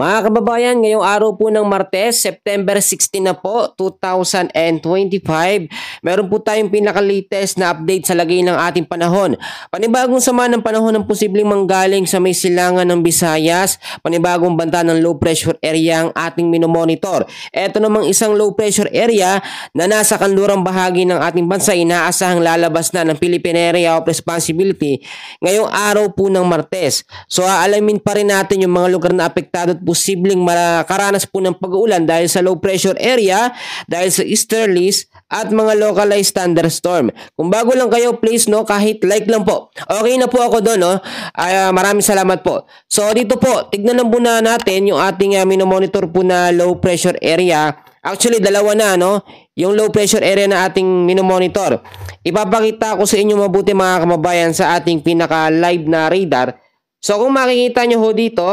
Mga kababayan, ngayong araw po ng Martes, September 16 na po, 2025, meron po tayong pinaka-latest na update sa lagay ng ating panahon. Panibagong sama ng panahon ng posibleng manggaling sa may silangan ng Visayas, panibagong banta ng low pressure area ang ating minomonitor. Ito namang isang low pressure area na nasa kanlurang bahagi ng ating bansa, inaasahang lalabas na ng Philippine Area of Responsibility ngayong araw po ng Martes. So aalamin pa rin natin yung mga lugar na apektado at posibleng makaranas po ng pag-uulan dahil sa low pressure area, dahil sa easterlies at mga localized thunderstorm. Kung bago lang kayo, please kahit like lang po. Okay na po ako doon maraming salamat po. So dito po, tignan lang muna natin yung ating minomonitor po na low pressure area. Actually, dalawa na yung low pressure area na ating minomonitor. Ipapakita ko sa inyo mabuti mga kababayan sa ating pinaka-live na radar. So kung makikita nyo ho dito,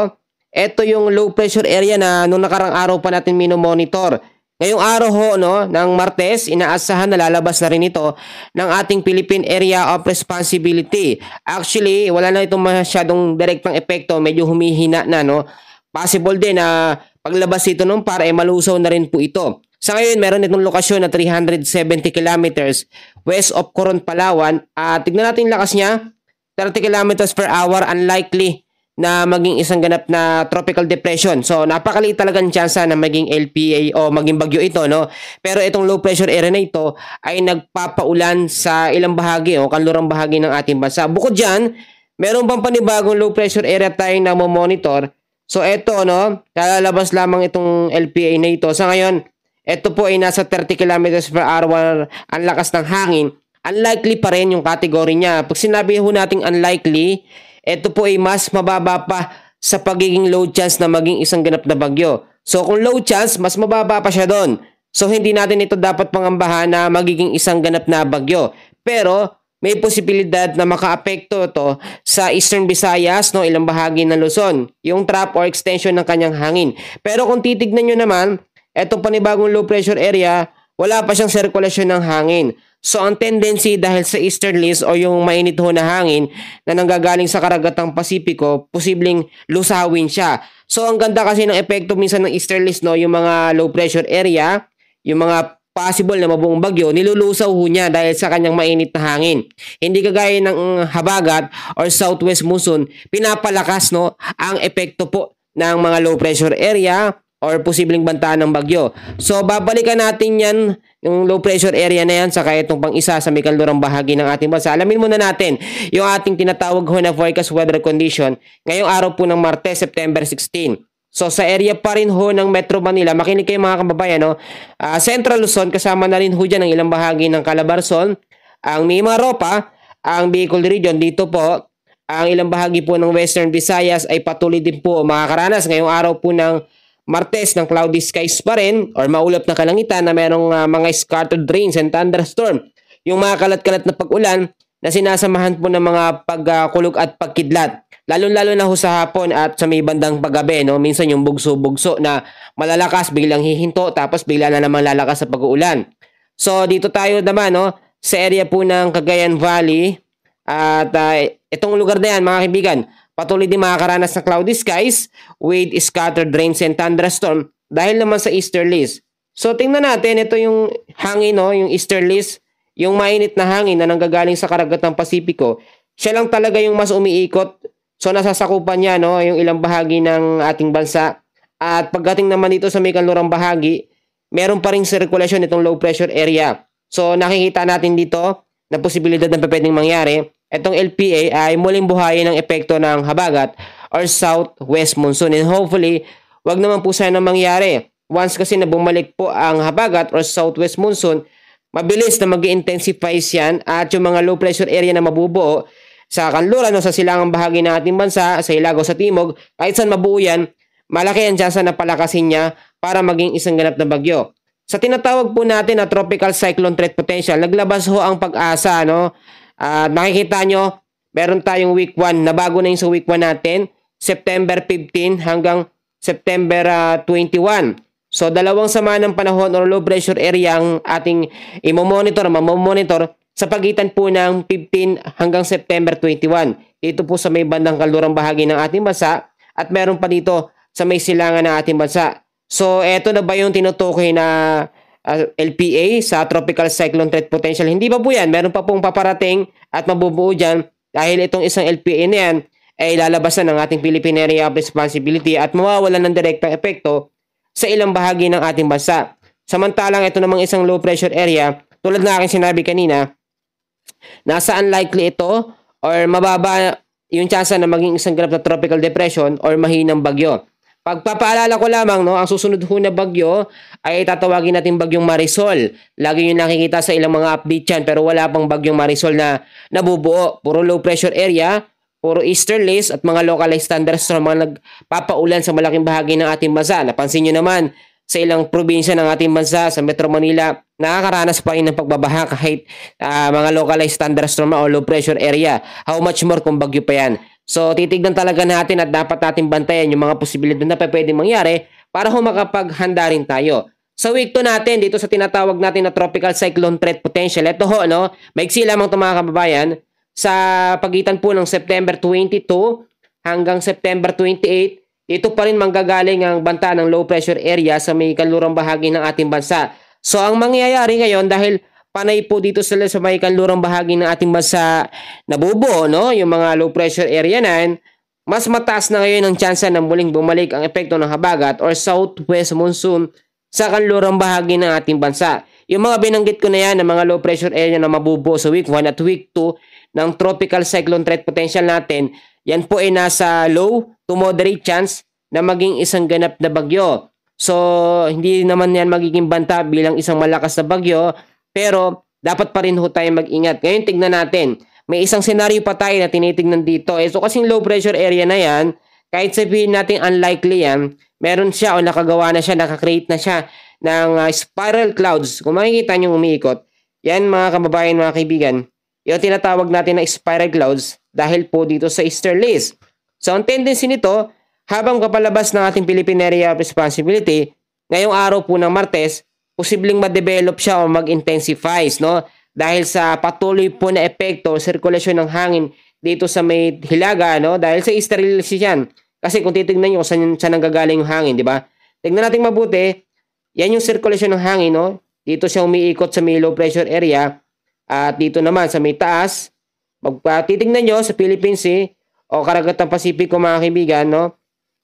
ito yung low pressure area na nung nakarang araw pa natin minomonitor. Ngayong araw ho ng Martes, inaasahan na lalabas na rin ito ng ating Philippine Area of Responsibility. Actually, wala na itong masyadong direktang epekto, medyo humihina na Possible din na paglabas ito nung para malusaw na rin po ito. Sa ngayon, meron itong lokasyon na 370 kilometers west of Coron, Palawan. Tignan natin yung lakas niya. 30 kilometers per hour, unlikely na maging isang ganap na tropical depression. So, napakaliit talagang tsansa na maging LPA o maging bagyo ito, Pero itong low pressure area na ito ay nagpapaulan sa ilang bahagi o kanlurang bahagi ng ating bansa. Bukod dyan, meron pang panibagong low pressure area tayong monitor. So, ito, kalalabas lamang itong LPA na ito. Sa ngayon, ito po ay nasa 30 kilometers per hour ang lakas ng hangin. Unlikely pa rin yung category niya. Pag sinabi ho nating unlikely, ito po ay mas mababa pa sa pagiging low chance na maging isang ganap na bagyo. So kung low chance, mas mababa pa siya doon. So hindi natin ito dapat pangambahan na magiging isang ganap na bagyo. Pero may posibilidad na makaapekto ito sa Eastern Visayas, ilang bahagi ng Luzon, yung trap or extension ng kanyang hangin. Pero kung titignan nyo naman, itong panibagong low pressure area, wala pa siyang sirkulasyon ng hangin. So ang tendency dahil sa easterlies o yung mainit ho na hangin na nanggagaling sa karagatang Pasipiko, posibleng lusawin siya. So ang ganda kasi ng epekto minsan ng easterlies, yung mga low pressure area, yung mga possible na mabuong bagyo, nilulusaw ho niya dahil sa kanyang mainit na hangin. Hindi kagaya ng habagat or southwest monsoon, pinapalakas ang epekto po ng mga low pressure area or posibleng banta ng bagyo. So babalikan natin yan, yung low pressure area na yan, saka itong pang isa sa may kanlurang bahagi ng ating bansa. Alamin muna natin yung ating tinatawag ho na forecast weather condition ngayong araw po ng Martes, September 16. So sa area pa rin ho ng Metro Manila, makinig kayo mga kababayan, Central Luzon, kasama na rin ho dyan ang ilang bahagi ng Calabarzon, ang Mimaropa, ang Bicol Region, dito po, ang ilang bahagi po ng Western Visayas ay patuloy din po makakaranas ngayong araw po ng Martes ng cloudy skies pa rin or maulap na kalangitan na merong mga scattered rains and thunderstorm. Yung mga kalat-kalat na pag-ulan na sinasamahan po ng mga pagkulog at pagkidlat. Lalo-lalo na ho sa hapon at sa may bandang paggabi. Minsan yung bugso-bugso na malalakas, biglang hihinto, tapos bigla na namang lalakas sa pag-uulan. So dito tayo naman sa area po ng Cagayan Valley. At itong lugar na yan mga kaibigan, patuloy din makakaranas ng cloudy skies with scattered rains and thunderstorm dahil naman sa easterlies. So tingnan natin, ito yung hangin, yung easterlies, yung mainit na hangin na nanggagaling sa karagatang Pasipiko. Siya lang talaga yung mas umiikot. So nasasakupan niya yung ilang bahagi ng ating bansa. At pagdating naman dito sa may kanlurang bahagi, meron pa ring sirkulasyon itong low pressure area. So nakikita natin dito na posibilidad na pwedeng mangyari. Itong LPA ay muling buhayin ng epekto ng habagat or southwest monsoon. And hopefully, wag naman po sana mangyari. Once kasi na bumalik po ang habagat or southwest monsoon, mabilis na mag-intensify yan at yung mga low pressure area na mabubuo sa kanluran o sa silangang bahagi ng ating bansa, sa Ilagaw, sa Timog, kahit saan mabuo yan, malaki ang tsansa na palakasin niya para maging isang ganap na bagyo. Sa tinatawag po natin na tropical cyclone threat potential, naglabas ho ang pag-asa, nakikita nyo, meron tayong week 1 na bago na yung sa week 1 natin, September 15 hanggang September 21. So dalawang sama ng panahon or low pressure area ang ating mamomonitor sa pagitan po ng 15 hanggang September 21. Dito po sa may bandang kalurang bahagi ng ating bansa at meron pa dito sa may silangan ng ating bansa. So, eto na ba yung tinutukoy na LPA sa Tropical Cyclone Threat Potential? Hindi pa po yan. Meron pa pong paparating at mabubuo dyan dahil itong isang LPA na yan ay lalabasan ng ating Philippine Area of Responsibility at mawawalan ng direktang epekto sa ilang bahagi ng ating bansa. Samantalang ito namang isang low pressure area, tulad na aking sinabi kanina, nasa unlikely ito or mababa yung chance na maging isang ganap na tropical depression or mahinang bagyo. Pagpapaalala ko lamang, no, ang susunod ho na bagyo ay tatawagin natin bagyong Marisol. Lagi yung nakikita sa ilang mga update yan pero wala pang bagyong Marisol na nabubuo. Puro low pressure area, puro easterlies at mga localized thunderstorm mga nagpapaulan sa malaking bahagi ng ating bansa. Napansin nyo naman sa ilang probinsya ng ating bansa, sa Metro Manila, nakakaranas pa rin ng pagbabaha kahit mga localized thunderstorm o low pressure area. How much more kung bagyo pa yan? So, titignan talaga natin at dapat natin bantayan yung mga posibilidad na pwedeng mangyari para makapaghanda rin tayo. Sa week 2 natin, dito sa tinatawag natin na Tropical Cyclone Threat Potential, ito ho, no, maiksi lamang ito mga kababayan, sa pagitan po ng September 22 hanggang September 28, ito pa rin manggagaling ang banta ng low pressure area sa may kanlurang bahagi ng ating bansa. So, ang mangyayari ngayon dahil panay po dito sila sa may kanlurang bahagi ng ating bansa nabubuo, no? Yung mga low pressure area na yan, mas mataas na ngayon ang tsansa na muling bumalik ang epekto ng habagat or southwest monsoon sa kanlurang bahagi ng ating bansa. Yung mga binanggit ko na yan ng mga low pressure area na mabubuo sa week 1 at week 2 ng tropical cyclone threat potential natin, yan po ay nasa low to moderate chance na maging isang ganap na bagyo. So, hindi naman yan magiging banta bilang isang malakas na bagyo, pero dapat pa rin ho tayo mag-ingat. Ngayon, tignan natin. May isang senaryo pa tayo na tinitignan dito. So, kasing low pressure area na yan, kahit sabihin natin unlikely yan, meron siya o nakagawa na siya, nakakreate na siya ng spiral clouds. Kung makikita nyo umiikot, yan mga kababayan, mga kaibigan, yung tinatawag natin na spiral clouds dahil po dito sa easterlies. So, ang tendency nito, habang kapalabas ng ating Philippine Area of Responsibility, ngayong araw po ng Martes, posibleng ma-develop siya o mag-intensifies, no? Dahil sa patuloy po na epekto o sirkulasyon ng hangin dito sa may hilaga, no? Dahil sa easterlies yan. Kasi kung titignan nyo saan nanggagaling yung hangin, di ba? Tignan natin mabuti, yan yung sirkulasyon ng hangin, no? Dito siya umiikot sa may low pressure area at dito naman sa may taas. Titignan nyo sa Philippine Sea o Karagatang Pasipiko, mga kaibigan, no?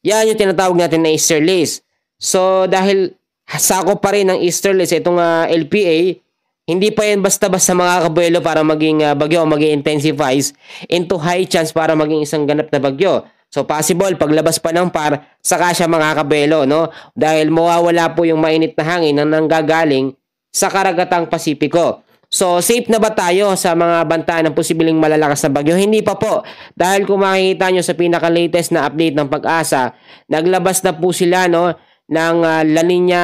Yan yung tinatawag natin na easterlies. So, dahil sakop pa rin ng easterlies itong LPA, hindi pa yan basta-basta mga kabuelo para maging bagyo o maging intensifies into high chance para maging isang ganap na bagyo. So possible paglabas pa ng par, saka siya mga kabuelo, no? Dahil mawawala po yung mainit na hangin na nanggagaling sa Karagatang Pasipiko. So safe na ba tayo sa mga banta ng posibleng malalakas na bagyo? Hindi pa po. Dahil kung makikita nyo sa pinaka-latest na update ng Pag-asa, naglabas na po sila, no, ng La Nina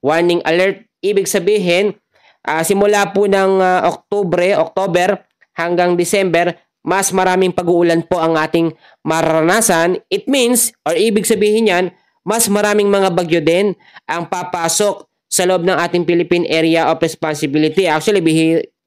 warning alert. Ibig sabihin, simula po ng October hanggang December, mas maraming pag-uulan po ang ating mararanasan. It means, or ibig sabihin yan, mas maraming mga bagyo din ang papasok sa loob ng ating Philippine Area of Responsibility. Actually,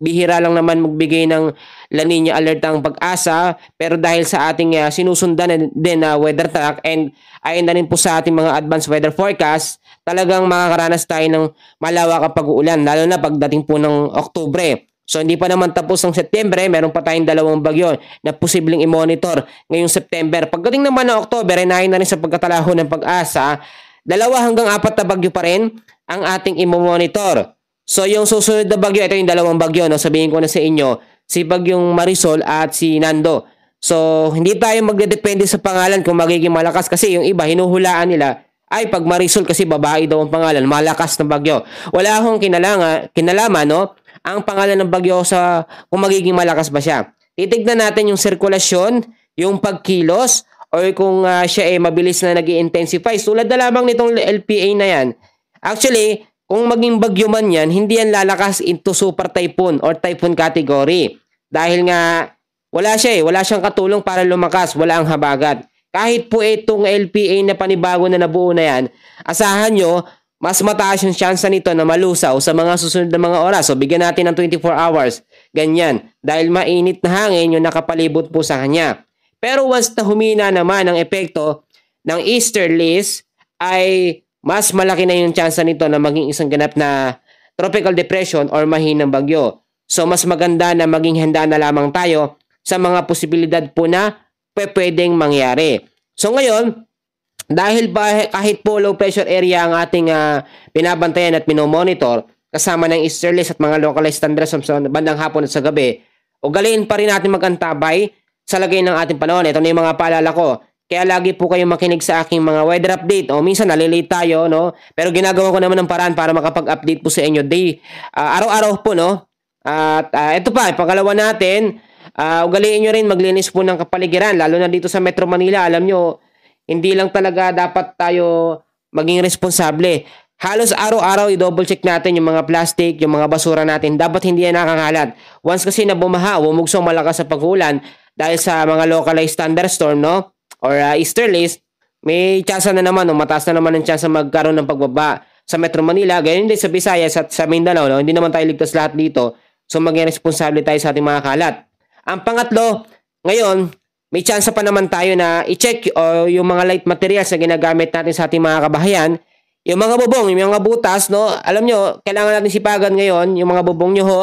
bihira lang naman magbigay ng La Nina alert ang Pag-asa, pero dahil sa ating sinusundan din na weather track and ayon na rin po sa ating mga advanced weather forecast, talagang makakaranas tayo ng malawak ang pag-uulan, lalo na pagdating po ng Oktubre. So hindi pa naman tapos ng Setyembre, meron pa tayong 2 bagyo na posibleng i-monitor ngayong September. Pagdating naman ng Oktubre, inahin na rin sa pagkatalaho ng Pag-asa, 2 hanggang 4 na bagyo pa rin ang ating i-monitor. So yung susunod na bagyo, ito yung 2 bagyo, no? Sabihin ko na sa inyo, si Bagyong Marisol at si Nando. So hindi tayo magdedepende sa pangalan kung magiging malakas, kasi yung iba hinuhulaan nila ay pag Marisol kasi babae daw ang pangalan, malakas na bagyo. Wala akong kinalaman, no, ang pangalan ng bagyo sa kung magiging malakas ba siya. Titignan natin yung sirkulasyon, yung pagkilos, o kung siya ay mabilis na nag-i-intensify. Tulad na lamang nitong LPA na yan. Actually, kung maging bagyo man yan, hindi yan lalakas into super typhoon or typhoon category. Dahil nga, wala siyang katulong para lumakas, wala ang habagat. Kahit po itong LPA na panibago na nabuo na yan, asahan nyo, mas mataas yung chance nito na malusaw sa mga susunod na mga oras. So, bigyan natin ng 24 hours. Ganyan. Dahil mainit na hangin yung nakapalibot po sa kanya. Pero once na humina naman ang epekto ng easterlies ay mas malaki na yung chance nito na maging isang ganap na tropical depression or mahinang bagyo. So mas maganda na maging handa na lamang tayo sa mga posibilidad po na pwedeng mangyari. So ngayon, dahil kahit po low pressure area ang ating binabantayan at minomonitor, kasama ng easterlies at mga localized thunderstorms sa bandang hapon at sa gabi, ugaliin pa rin natin magantabay sa lagay ng ating panahon. Ito na yung mga paalala ko. Kaya lagi po kayong makinig sa aking mga weather update. O minsan nalilate tayo, no? Pero ginagawa ko naman ng paraan para makapag-update po sa inyo araw-araw po, no? At ito pa, pangalawa natin, ugaliin nyo rin maglinis po ng kapaligiran, lalo na dito sa Metro Manila. Alam nyo, hindi lang talaga dapat tayo maging responsable. Halos araw-araw i-double check natin yung mga plastic, yung mga basura natin. Dapat hindi yan nakakalat. Once kasi na bumaha, bumugso malakas sa pag-ulan dahil sa mga localized thunderstorm, no? Or easterlies, may chance na naman, no? Mataas na naman ang chance magkaroon ng pagbaba sa Metro Manila. Ganyan din sa Visayas at sa Mindanao, no? Hindi naman tayo ligtas lahat dito. So maging responsable tayo sa ating mga kalat. Ang pangatlo, ngayon, may chance pa naman tayo na i-check yung mga light materials na ginagamit natin sa ating mga kabahayan. Yung mga bubong, yung mga butas, no? Alam nyo, kailangan natin sipagan ngayon, yung mga bubong nyo ho,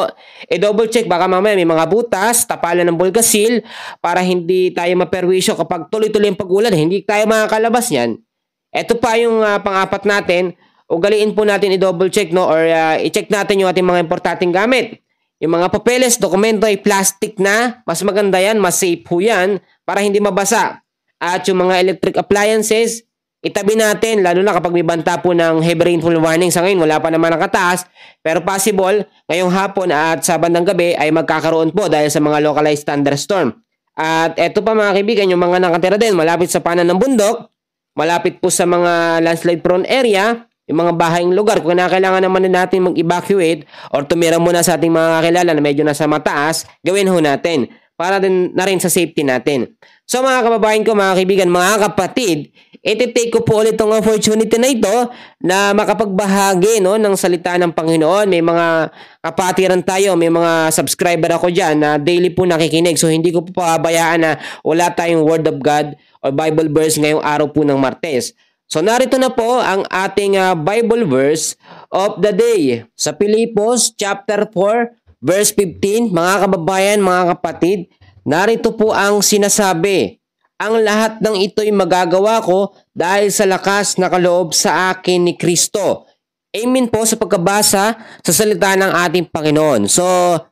double check, baka mamaya may mga butas, tapalan ng bulgasil, para hindi tayo maperwisyo kapag tuloy-tuloy ang pag-ulan, hindi tayo makakalabas yan. Ito pa yung pang-apat natin, ugaliin po natin i-double check, no? Or i-check natin yung ating mga importanteng gamit. Yung mga papeles, dokumento ay plastic na, mas maganda yan, mas safe ho yan, para hindi mabasa. At yung mga electric appliances, itabi natin, lalo na kapag may banta po ng heavy rainfall warning. Sa ngayon, wala pa naman nakataas, pero possible, ngayong hapon at sa bandang gabi ay magkakaroon po dahil sa mga localized thunderstorm. At eto pa mga kaibigan, yung mga nakatira din, malapit sa panan ng bundok, malapit po sa mga landslide prone area, yung mga bahayang lugar, kung kailangan naman na natin mag-evacuate or tumira muna sa ating mga kakilala na medyo nasa mataas, gawin ho natin para din na rin sa safety natin. So mga kababayan ko, mga kaibigan, mga kapatid, iti-take ko po ulit itong opportunity na ito na makapagbahagi, no, ng salita ng Panginoon. May mga kapatiran tayo, may mga subscriber ako dyan na daily po nakikinig. So hindi ko po pabayaan na wala tayong Word of God or Bible verse ngayong araw po ng Martes. So narito na po ang ating Bible verse of the day. Sa Pilipos chapter 4 verse 15, mga kababayan, mga kapatid, narito po ang sinasabi, ang lahat ng ito'y magagawa ko dahil sa lakas na kaloob sa akin ni Kristo. Amen po sa pagkabasa sa salita ng ating Panginoon. So,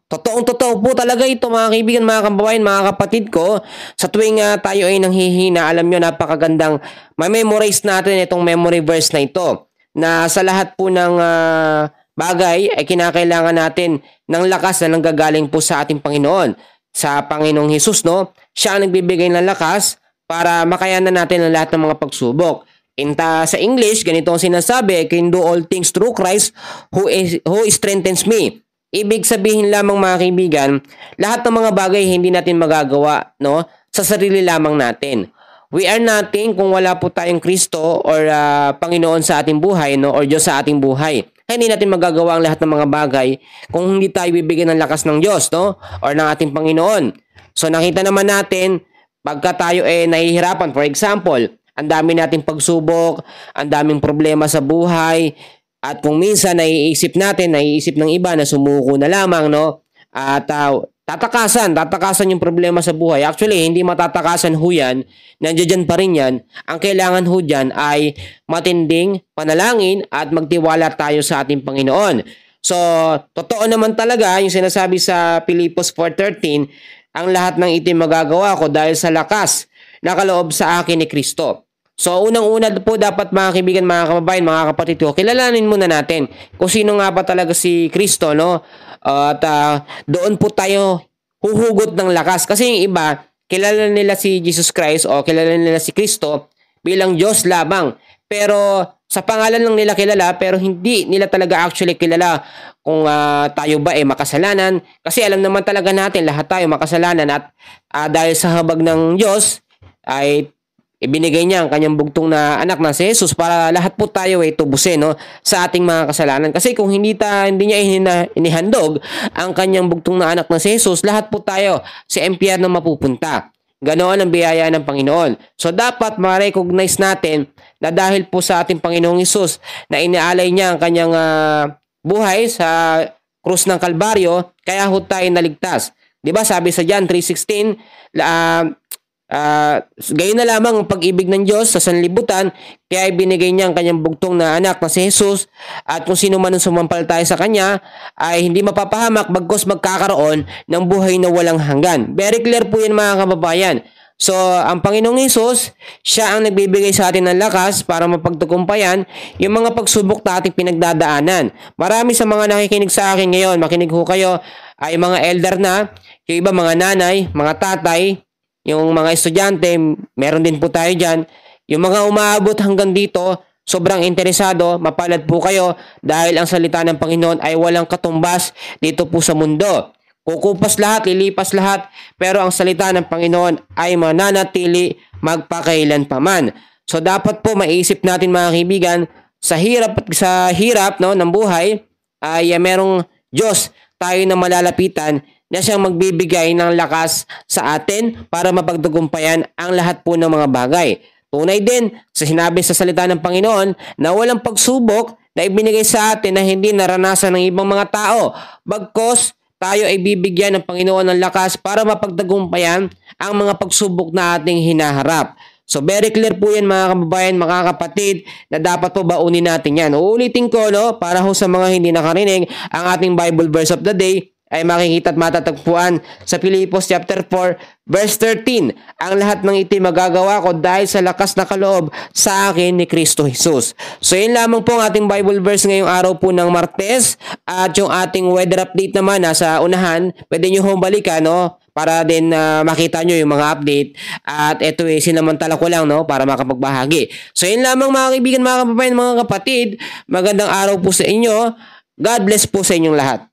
totoong-totoo po talaga ito mga kaibigan, mga kababayan, mga kapatid ko. Sa tuwing tayo ay nanghihina, alam nyo, napakagandang ma-memorize natin itong memory verse na ito. Na sa lahat po ng bagay ay kinakailangan natin ng lakas na nanggagaling po sa ating Panginoon. Sa Panginoong Hesus, no? Siya ang nagbibigay ng lakas para makayanan natin ang lahat ng mga pagsubok. Sa English, ganito ang sinasabi, I can do all things through Christ who strengthens me. Ibig sabihin lamang mga kaibigan, lahat ng mga bagay hindi natin magagawa, no, sa sarili lamang natin. We are nothing kung wala po tayong Kristo or Panginoon sa ating buhay, no, or Diyos sa ating buhay. Hindi natin magagawa ang lahat ng mga bagay kung hindi tayo bibigyan ng lakas ng Diyos, no, or ng ating Panginoon. So nakita naman natin, pagka tayo nahihirapan, for example, ang dami nating pagsubok, ang daming problema sa buhay, at kung minsan naiisip ng iba na sumuko na lamang, no? At tatakasan yung problema sa buhay. Actually, hindi matatakasan ho yan, nandiyan pa rin yan. Ang kailangan ho dyan ay matinding panalangin at magtiwala tayo sa ating Panginoon. So, totoo naman talaga yung sinasabi sa Pilipos 4:13, ang lahat ng ito'y magagawa ko dahil sa lakas na kaloob sa akin ni Kristo. So, unang-una po dapat mga kaibigan, mga kababayan, mga kapatid ko, kilalanin muna natin kung sino nga ba talaga si Kristo, no? At doon po tayo huhugot ng lakas. Kasi yung iba, kilala nila si Jesus Christ o kilala nila si Kristo bilang Diyos lamang. Pero sa pangalan lang nila kilala, pero hindi nila talaga actually kilala kung tayo ba makasalanan. Kasi alam naman talaga natin, lahat tayo makasalanan at dahil sa habag ng Diyos ay ibinigay niya ang kanyang bugtong na anak na si Jesus para lahat po tayo ay tubusin, no, sa ating mga kasalanan. Kasi kung hindi niya inihandog ang kanyang bugtong na anak na si Jesus, lahat po tayo sa impyerno mapupunta. Ganoon ang biyaya ng Panginoon. So dapat ma-recognize natin na dahil po sa ating Panginoong Hesus na inaalay niya ang kanyang buhay sa krus ng Kalbaryo, kaya ho tayo naligtas. 'Di ba? Sabi sa John 3:16, gayon na lamang ang pag-ibig ng Diyos sa sanlibutan, kaya ibinigay niya ang kanyang bugtong na anak na si Jesus, at kung sino man ang sumampalataya sa kanya ay hindi mapapahamak bagkus magkakaroon ng buhay na walang hanggan. Very clear po yan mga kababayan. So, ang Panginoong Hesus, siya ang nagbibigay sa atin ng lakas para mapagtagumpayan yung mga pagsubok na ating pinagdadaanan. Marami sa mga nakikinig sa akin ngayon, makinig ho kayo, ay mga elder na, yung iba mga nanay, mga tatay, yung mga estudyante, meron din po tayo dyan. Yung mga umaabot hanggang dito, sobrang interesado, mapalad po kayo dahil ang salita ng Panginoon ay walang katumbas dito po sa mundo. Kukupas lahat, lilipas lahat, pero ang salita ng Panginoon ay mananatili magpakailan paman. So dapat po maisip natin mga kaibigan, sa hirap no, ng buhay ay merong Diyos tayo na malalapitan na siyang magbibigay ng lakas sa atin para mapagtagumpayan ang lahat po ng mga bagay. Tunay din sa sinabi sa salita ng Panginoon na walang pagsubok na ibinigay sa atin na hindi naranasan ng ibang mga tao. Bagkus tayo ay bibigyan ng Panginoon ng lakas para mapagtagumpayan ang mga pagsubok na ating hinaharap. So very clear po yan mga kababayan, mga kapatid, na dapat po baunin natin yan. Uulitin ko no, para ho sa mga hindi nakarinig, ang ating Bible verse of the day ay makikita at matatagpuan sa Filipos chapter 4 verse 13. Ang lahat ng ito'y magagawa ko dahil sa lakas na kaloob sa akin ni Kristo Jesus. So yun lamang po ang ating Bible verse ngayong araw po ng Martes, at yung ating weather update naman nasa unahan, pwede nyo hong balikan no, para din makita nyo yung mga update, at ito sinamantala ko lang no, para makapagbahagi. So yun lamang mga kaibigan, mga kababayan, mga kapatid, magandang araw po sa inyo. God bless po sa inyong lahat.